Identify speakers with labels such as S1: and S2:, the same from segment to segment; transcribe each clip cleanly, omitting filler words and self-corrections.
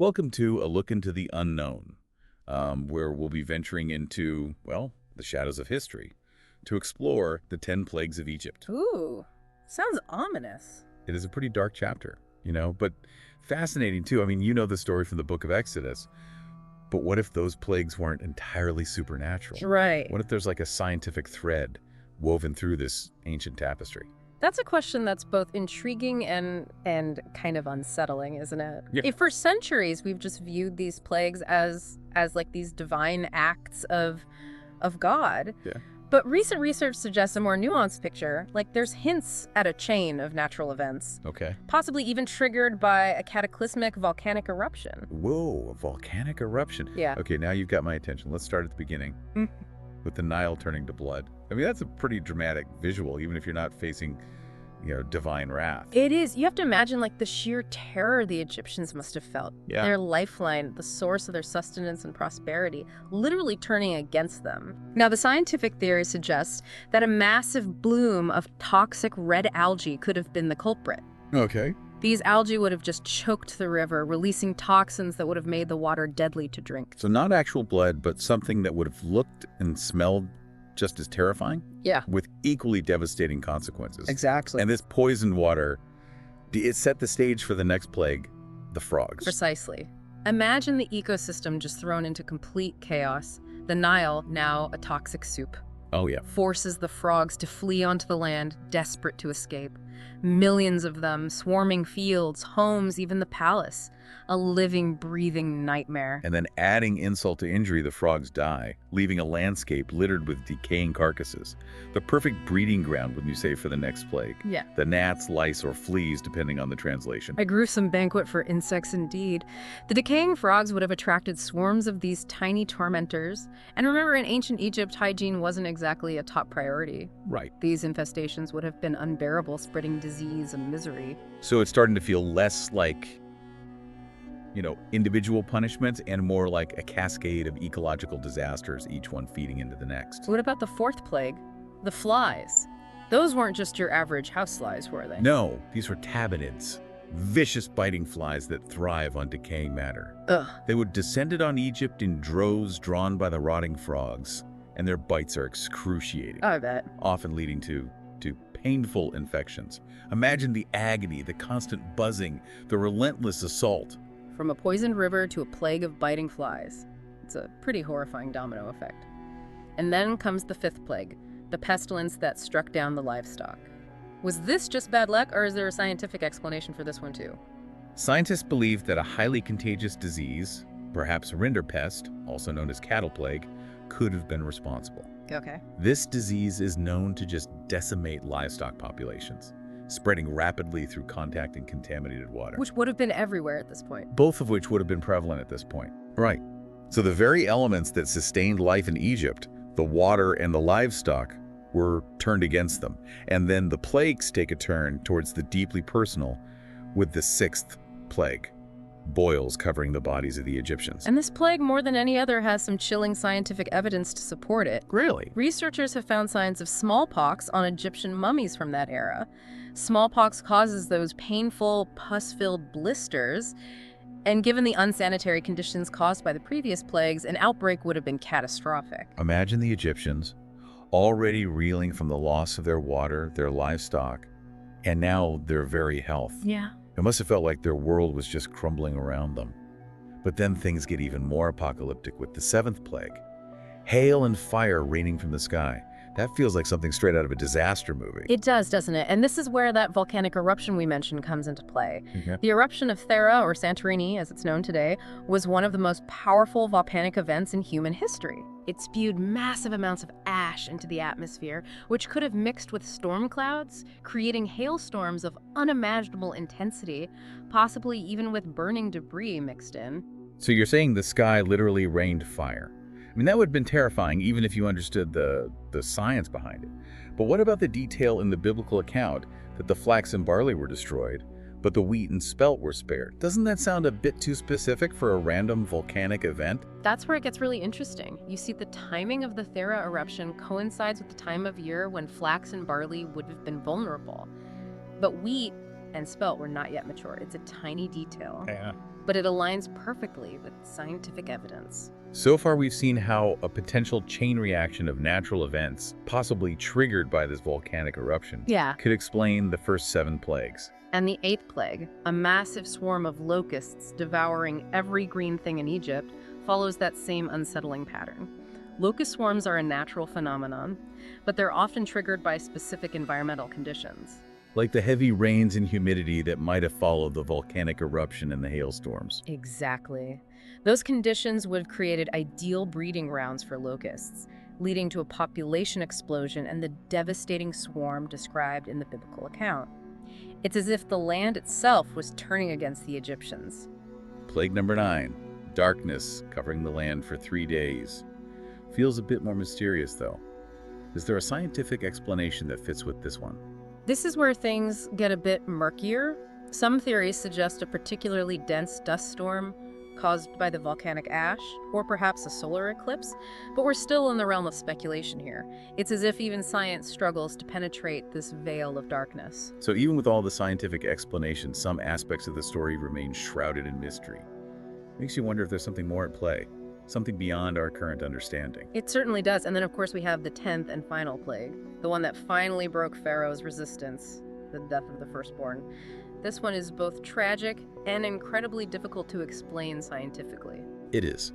S1: Welcome to A Look into the Unknown, where we'll be venturing into, well, the shadows of history to explore the 10 plagues of Egypt.
S2: Ooh, sounds ominous.
S1: It is a pretty dark chapter, but fascinating too. I mean, you know the story from the book of Exodus, but what if those plagues weren't entirely supernatural?
S2: Right.
S1: What if there's like a scientific thread woven through this ancient tapestry?
S2: That's a question that's both intriguing and kind of unsettling, isn't it?
S1: Yeah.
S2: For centuries, we've just viewed these plagues as like these divine acts of God.
S1: Yeah.
S2: But recent research suggests a more nuanced picture. Like there's hints at a chain of natural events,
S1: Okay.
S2: possibly even triggered by a cataclysmic volcanic eruption.
S1: Whoa, a volcanic eruption.
S2: Yeah.
S1: Okay, now you've got my attention. Let's start at the beginning with the Nile turning to blood. I mean, that's a pretty dramatic visual, even if you're not facing, divine wrath.
S2: It is. You have to imagine like the sheer terror the Egyptians must have felt.
S1: Yeah.
S2: Their lifeline, the source of their sustenance and prosperity, literally turning against them. Now, the scientific theory suggests that a massive bloom of toxic red algae could have been the culprit.
S1: Okay.
S2: These algae would have just choked the river, releasing toxins that would have made the water deadly to drink.
S1: So not actual blood, but something that would have looked and smelled just as terrifying,
S2: Yeah.
S1: with equally devastating consequences.
S2: Exactly.
S1: And this poisoned water, it set the stage for the next plague, the frogs.
S2: Precisely. Imagine the ecosystem just thrown into complete chaos. The Nile, now a toxic soup,
S1: Oh, yeah.
S2: forces the frogs to flee onto the land, desperate to escape. Millions of them, swarming fields, homes, even the palace. A living, breathing nightmare.
S1: And then adding insult to injury, the frogs die, leaving a landscape littered with decaying carcasses. The perfect breeding ground, wouldn't you say, for the next plague?
S2: Yeah.
S1: The gnats, lice, or fleas, depending on the translation.
S2: A gruesome banquet for insects indeed. The decaying frogs would have attracted swarms of these tiny tormentors. And remember, in ancient Egypt, hygiene wasn't exactly a top priority.
S1: Right.
S2: These infestations would have been unbearable, spreading disease and misery.
S1: So it's starting to feel less like, individual punishments and more like a cascade of ecological disasters, each one feeding into the next.
S2: What about the fourth plague? The flies. Those weren't just your average house flies, were they?
S1: No, these were tabanids, vicious biting flies that thrive on decaying matter.
S2: Ugh.
S1: They would descended on Egypt in droves drawn by the rotting frogs, and their bites are excruciating,
S2: I bet.
S1: often leading to painful infections. Imagine the agony, the constant buzzing, the relentless assault.
S2: From a poisoned river to a plague of biting flies. It's a pretty horrifying domino effect. And then comes the fifth plague, the pestilence that struck down the livestock. Was this just bad luck, or is there a scientific explanation for this one too?
S1: Scientists believe that a highly contagious disease, perhaps rinderpest, also known as cattle plague, could have been responsible.
S2: Okay.
S1: This disease is known to just decimate livestock populations, spreading rapidly through contact and contaminated water.
S2: Which would have been everywhere at this point.
S1: Both of which would have been prevalent at this point. Right. So the very elements that sustained life in Egypt, the water and the livestock, were turned against them. And then the plagues take a turn towards the deeply personal with the sixth plague, boils covering the bodies of the Egyptians.
S2: And this plague, more than any other, has some chilling scientific evidence to support it.
S1: Really?
S2: Researchers have found signs of smallpox on Egyptian mummies from that era. Smallpox causes those painful, pus-filled blisters, and given the unsanitary conditions caused by the previous plagues, an outbreak would have been catastrophic.
S1: Imagine the Egyptians, already reeling from the loss of their water, their livestock, and now their very health.
S2: Yeah.
S1: It must have felt like their world was just crumbling around them. But then things get even more apocalyptic with the seventh plague. Hail and fire raining from the sky. That feels like something straight out of a disaster movie.
S2: It does, doesn't it? And this is where that volcanic eruption we mentioned comes into play.
S1: Okay.
S2: The eruption of Thera, or Santorini as it's known today, was one of the most powerful volcanic events in human history. It spewed massive amounts of ash into the atmosphere, which could have mixed with storm clouds, creating hailstorms of unimaginable intensity, possibly even with burning debris mixed in.
S1: So you're saying the sky literally rained fire. I mean, that would have been terrifying even if you understood the science behind it. But what about the detail in the biblical account that the flax and barley were destroyed, but the wheat and spelt were spared? Doesn't that sound a bit too specific for a random volcanic event?
S2: That's where it gets really interesting. You see, the timing of the Thera eruption coincides with the time of year when flax and barley would have been vulnerable. But wheat and spelt were not yet mature. It's a tiny detail.
S1: Yeah.
S2: but it aligns perfectly with scientific evidence.
S1: So far, we've seen how a potential chain reaction of natural events, possibly triggered by this volcanic eruption,
S2: Yeah.
S1: could explain the first 7 plagues.
S2: And the 8th plague, a massive swarm of locusts devouring every green thing in Egypt, follows that same unsettling pattern. Locust swarms are a natural phenomenon, but they're often triggered by specific environmental conditions.
S1: Like the heavy rains and humidity that might have followed the volcanic eruption and the hailstorms.
S2: Exactly. Those conditions would have created ideal breeding grounds for locusts, leading to a population explosion and the devastating swarm described in the biblical account. It's as if the land itself was turning against the Egyptians.
S1: Plague number 9, darkness covering the land for 3 days. Feels a bit more mysterious, though. Is there a scientific explanation that fits with this one?
S2: This is where things get a bit murkier. Some theories suggest a particularly dense dust storm caused by the volcanic ash, or perhaps a solar eclipse, but we're still in the realm of speculation here. It's as if even science struggles to penetrate this veil of darkness.
S1: So even with all the scientific explanations, some aspects of the story remain shrouded in mystery. Makes you wonder if there's something more at play, something beyond our current understanding.
S2: It certainly does. And then, of course, we have the 10th and final plague, the one that finally broke Pharaoh's resistance, the death of the firstborn. This one is both tragic and incredibly difficult to explain scientifically.
S1: It is.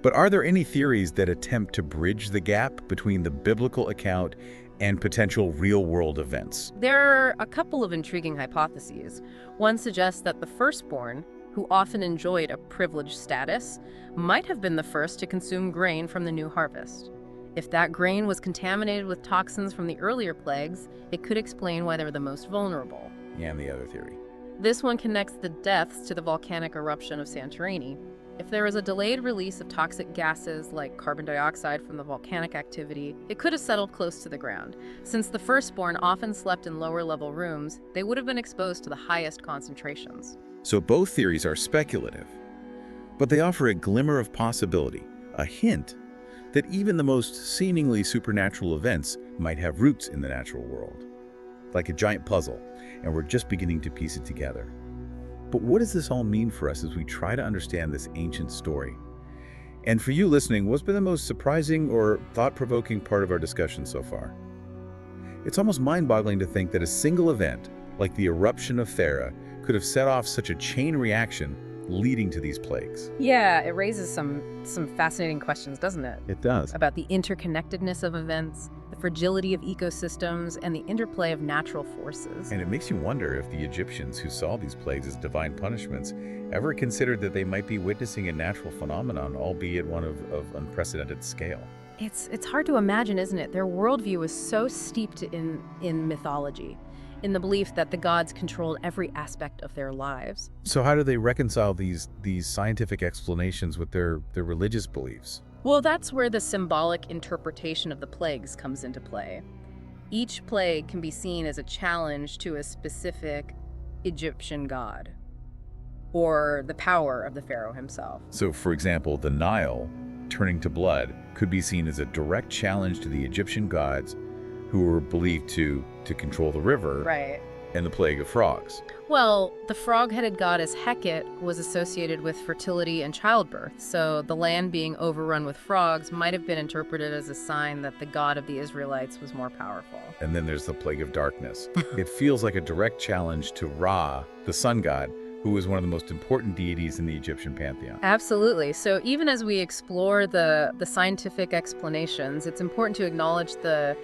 S1: But are there any theories that attempt to bridge the gap between the biblical account and potential real-world events?
S2: There are a couple of intriguing hypotheses. One suggests that the firstborn, who often enjoyed a privileged status, might have been the first to consume grain from the new harvest. If that grain was contaminated with toxins from the earlier plagues, it could explain why they were the most vulnerable.
S1: And the other theory.
S2: This one connects the deaths to the volcanic eruption of Santorini. If there was a delayed release of toxic gases like carbon dioxide from the volcanic activity, it could have settled close to the ground. Since the firstborn often slept in lower-level rooms, they would have been exposed to the highest concentrations.
S1: So both theories are speculative, but they offer a glimmer of possibility, a hint that even the most seemingly supernatural events might have roots in the natural world. Like a giant puzzle, and we're just beginning to piece it together. But what does this all mean for us as we try to understand this ancient story? And for you listening, what's been the most surprising or thought-provoking part of our discussion so far? It's almost mind-boggling to think that a single event, like the eruption of Thera, could have set off such a chain reaction leading to these plagues.
S2: Yeah, it raises some fascinating questions, doesn't it?
S1: It does.
S2: About the interconnectedness of events, the fragility of ecosystems, and the interplay of natural forces.
S1: And it makes you wonder if the Egyptians who saw these plagues as divine punishments ever considered that they might be witnessing a natural phenomenon, albeit one of unprecedented scale.
S2: It's hard to imagine, isn't it? Their worldview is so steeped in mythology, in the belief that the gods controlled every aspect of their lives.
S1: So how do they reconcile these scientific explanations with their religious beliefs?
S2: Well, that's where the symbolic interpretation of the plagues comes into play. Each plague can be seen as a challenge to a specific Egyptian god, or the power of the pharaoh himself.
S1: So, for example, the Nile turning to blood could be seen as a direct challenge to the Egyptian gods who were believed to control the river.
S2: Right.
S1: And the plague of frogs.
S2: Well, the frog-headed goddess Hecate was associated with fertility and childbirth, so the land being overrun with frogs might have been interpreted as a sign that the god of the Israelites was more powerful.
S1: And then there's the plague of darkness. It feels like a direct challenge to Ra, the sun god, who was one of the most important deities in the Egyptian pantheon.
S2: Absolutely. So even as we explore the scientific explanations, it's important to acknowledge the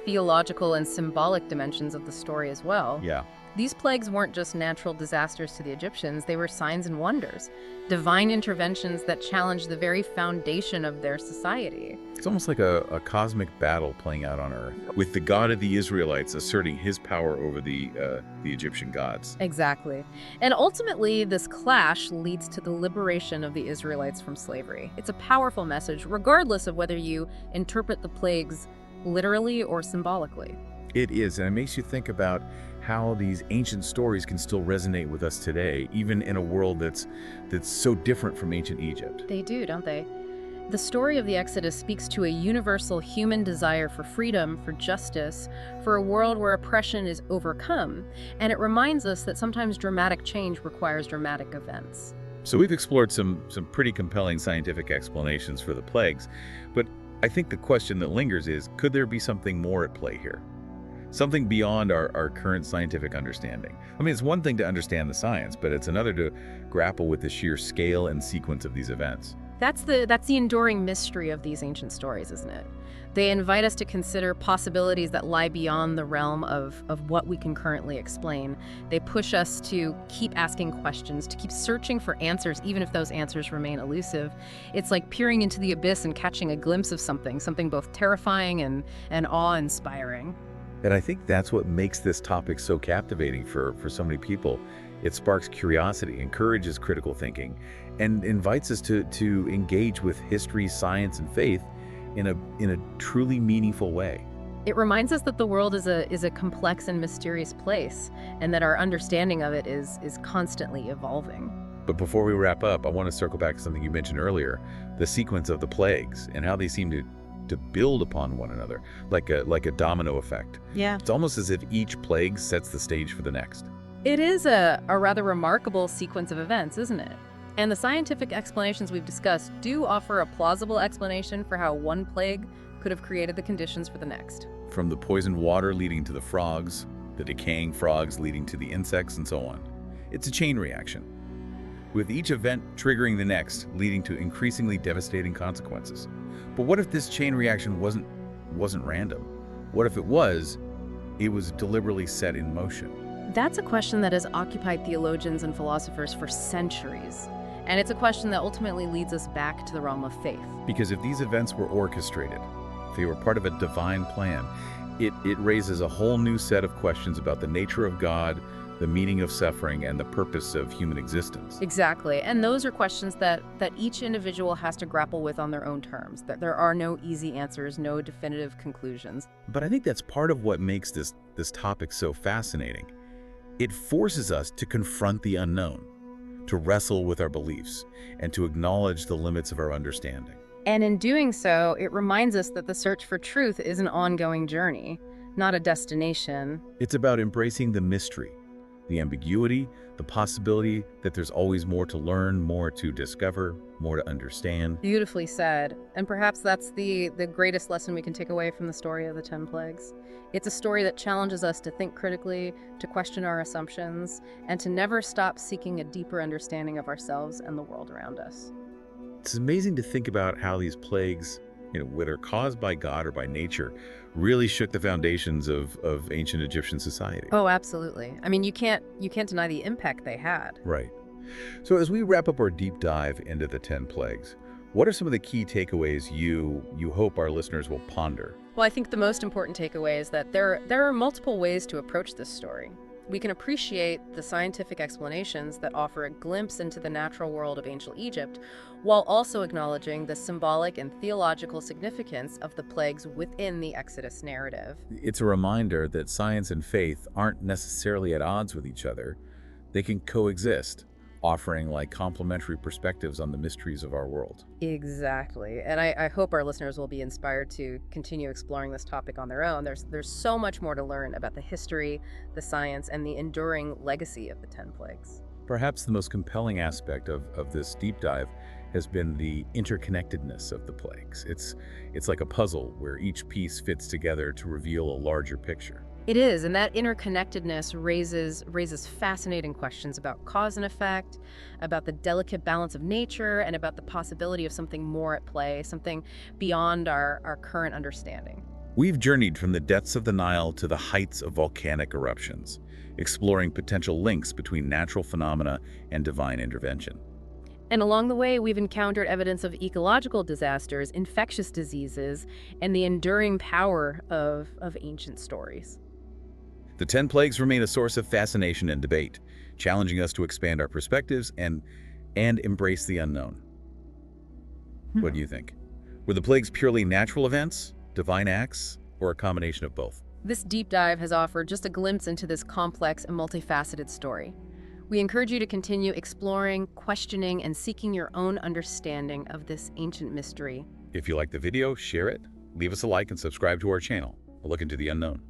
S2: theological and symbolic dimensions of the story as well.
S1: Yeah.
S2: These plagues weren't just natural disasters to the Egyptians, they were signs and wonders, divine interventions that challenged the very foundation of their society.
S1: It's almost like a cosmic battle playing out on Earth, with the god of the Israelites asserting his power over the Egyptian gods.
S2: Exactly. And ultimately, this clash leads to the liberation of the Israelites from slavery. It's a powerful message, regardless of whether you interpret the plagues literally or symbolically.
S1: It is, and it makes you think about how these ancient stories can still resonate with us today, even in a world that's so different from ancient Egypt.
S2: They do, don't they? The story of the Exodus speaks to a universal human desire for freedom, for justice, for a world where oppression is overcome, and it reminds us that sometimes dramatic change requires dramatic events.
S1: So we've explored some pretty compelling scientific explanations for the plagues, but I think the question that lingers is, could there be something more at play here? Something beyond our current scientific understanding. I mean, it's one thing to understand the science, but it's another to grapple with the sheer scale and sequence of these events.
S2: That's the enduring mystery of these ancient stories, isn't it? They invite us to consider possibilities that lie beyond the realm of what we can currently explain. They push us to keep asking questions, to keep searching for answers, even if those answers remain elusive. It's like peering into the abyss and catching a glimpse of something both terrifying and awe-inspiring.
S1: And I think that's what makes this topic so captivating for so many people. It sparks curiosity, encourages critical thinking, and invites us to engage with history, science, and faith in a truly meaningful way.
S2: It reminds us that the world is a complex and mysterious place, and that our understanding of it is constantly evolving.
S1: But before we wrap up, I want to circle back to something you mentioned earlier, the sequence of the plagues and how they seem to build upon one another, like a domino effect.
S2: Yeah.
S1: It's almost as if each plague sets the stage for the next.
S2: It is a rather remarkable sequence of events, isn't it? And the scientific explanations we've discussed do offer a plausible explanation for how one plague could have created the conditions for the next.
S1: From the poisoned water leading to the frogs, the decaying frogs leading to the insects, and so on. It's a chain reaction, with each event triggering the next, leading to increasingly devastating consequences. But what if this chain reaction wasn't random? What if it was deliberately set in motion?
S2: That's a question that has occupied theologians and philosophers for centuries. And it's a question that ultimately leads us back to the realm of faith.
S1: Because if these events were orchestrated, if they were part of a divine plan, it raises a whole new set of questions about the nature of God, the meaning of suffering, and the purpose of human existence.
S2: Exactly. And those are questions that each individual has to grapple with on their own terms. That there are no easy answers, no definitive conclusions.
S1: But I think that's part of what makes this topic so fascinating. It forces us to confront the unknown, to wrestle with our beliefs, and to acknowledge the limits of our understanding.
S2: And in doing so, it reminds us that the search for truth is an ongoing journey, not a destination.
S1: It's about embracing the mystery, the ambiguity, the possibility that there's always more to learn, more to discover, more to understand.
S2: Beautifully said. And perhaps that's the greatest lesson we can take away from the story of the 10 plagues. It's a story that challenges us to think critically, to question our assumptions, and to never stop seeking a deeper understanding of ourselves and the world around us.
S1: It's amazing to think about how these plagues, whether caused by God or by nature, really shook the foundations of ancient Egyptian society.
S2: Oh, absolutely. I mean, you can't deny the impact they had.
S1: Right. So as we wrap up our deep dive into the 10 plagues, what are some of the key takeaways you hope our listeners will ponder?
S2: Well, I think the most important takeaway is that there are multiple ways to approach this story. We can appreciate the scientific explanations that offer a glimpse into the natural world of ancient Egypt, while also acknowledging the symbolic and theological significance of the plagues within the Exodus narrative.
S1: It's a reminder that science and faith aren't necessarily at odds with each other. They can coexist, offering complementary perspectives on the mysteries of our world.
S2: Exactly. And I hope our listeners will be inspired to continue exploring this topic on their own. There's so much more to learn about the history, the science, and the enduring legacy of the 10 plagues.
S1: Perhaps the most compelling aspect of this deep dive has been the interconnectedness of the plagues. It's like a puzzle where each piece fits together to reveal a larger picture.
S2: It is, and that interconnectedness raises fascinating questions about cause and effect, about the delicate balance of nature, and about the possibility of something more at play, something beyond our current understanding.
S1: We've journeyed from the depths of the Nile to the heights of volcanic eruptions, exploring potential links between natural phenomena and divine intervention.
S2: And along the way, we've encountered evidence of ecological disasters, infectious diseases, and the enduring power of ancient stories.
S1: The 10 plagues remain a source of fascination and debate, challenging us to expand our perspectives and embrace the unknown. What do you think? Were the plagues purely natural events, divine acts, or a combination of both?
S2: This deep dive has offered just a glimpse into this complex and multifaceted story. We encourage you to continue exploring, questioning, and seeking your own understanding of this ancient mystery.
S1: If you like the video, share it, leave us a like, and subscribe to our channel. A look into the unknown.